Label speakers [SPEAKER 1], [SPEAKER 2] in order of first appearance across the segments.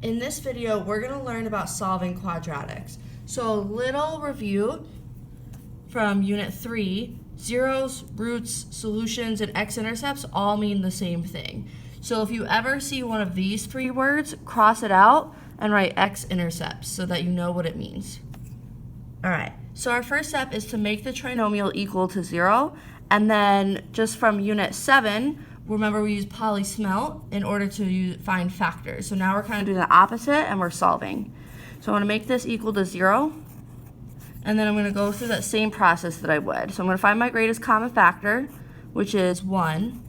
[SPEAKER 1] In this video, we're going to learn about solving quadratics. So a little review from Unit 3, zeros, roots, solutions, and x-intercepts all mean the same thing. So if you ever see one of these three words, cross it out and write x-intercepts so that you know what it means. All right, so our first step is to make the trinomial equal to 0, and then just from Unit 7, remember we use polysmelt in order to find factors. So now we're kind of doing the opposite and we're solving. So I'm going to make this equal to 0, and then I'm going to go through that same process that I would. So I'm going to find my greatest common factor, which is 1,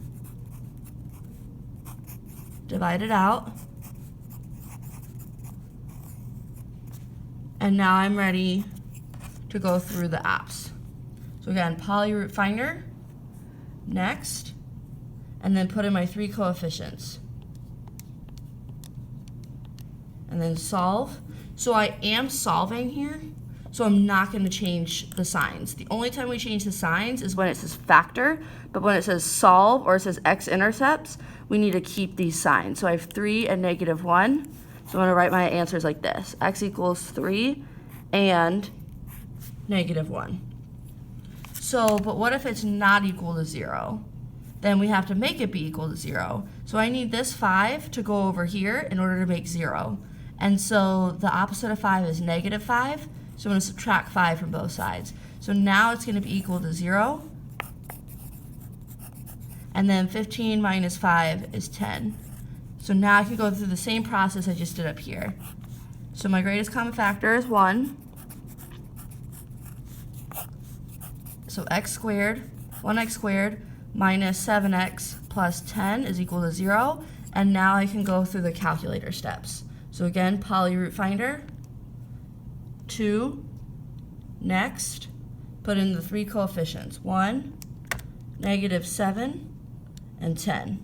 [SPEAKER 1] divide it out, and now I'm ready to go through the apps. So again, polyroot finder, next, and then put in my 3 coefficients. And then solve. So I am solving here, so I'm not going to change the signs. The only time we change the signs is when it says factor, but when it says solve or it says x-intercepts, we need to keep these signs. So I have 3 and -1. So I'm going to write my answers like this. X equals 3 and -1. So, but what if it's not equal to 0? Then we have to make it be equal to 0. So I need this 5 to go over here in order to make 0. And so the opposite of 5 is -5. So I'm going to subtract 5 from both sides. So now it's going to be equal to 0. And then 15 minus 5 is 10. So now I can go through the same process I just did up here. So my greatest common factor is 1. So x squared, 1x squared, minus 7x plus 10 is equal to 0. And now I can go through the calculator steps. So again, polyroot finder, 2, next, put in the 3 coefficients, 1, -7, and 10.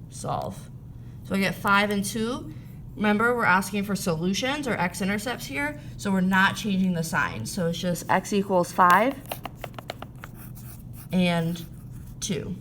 [SPEAKER 1] Solve. So I get 5 and 2. Remember, we're asking for solutions or x-intercepts here, so we're not changing the sign. So it's just x equals 5 and 2.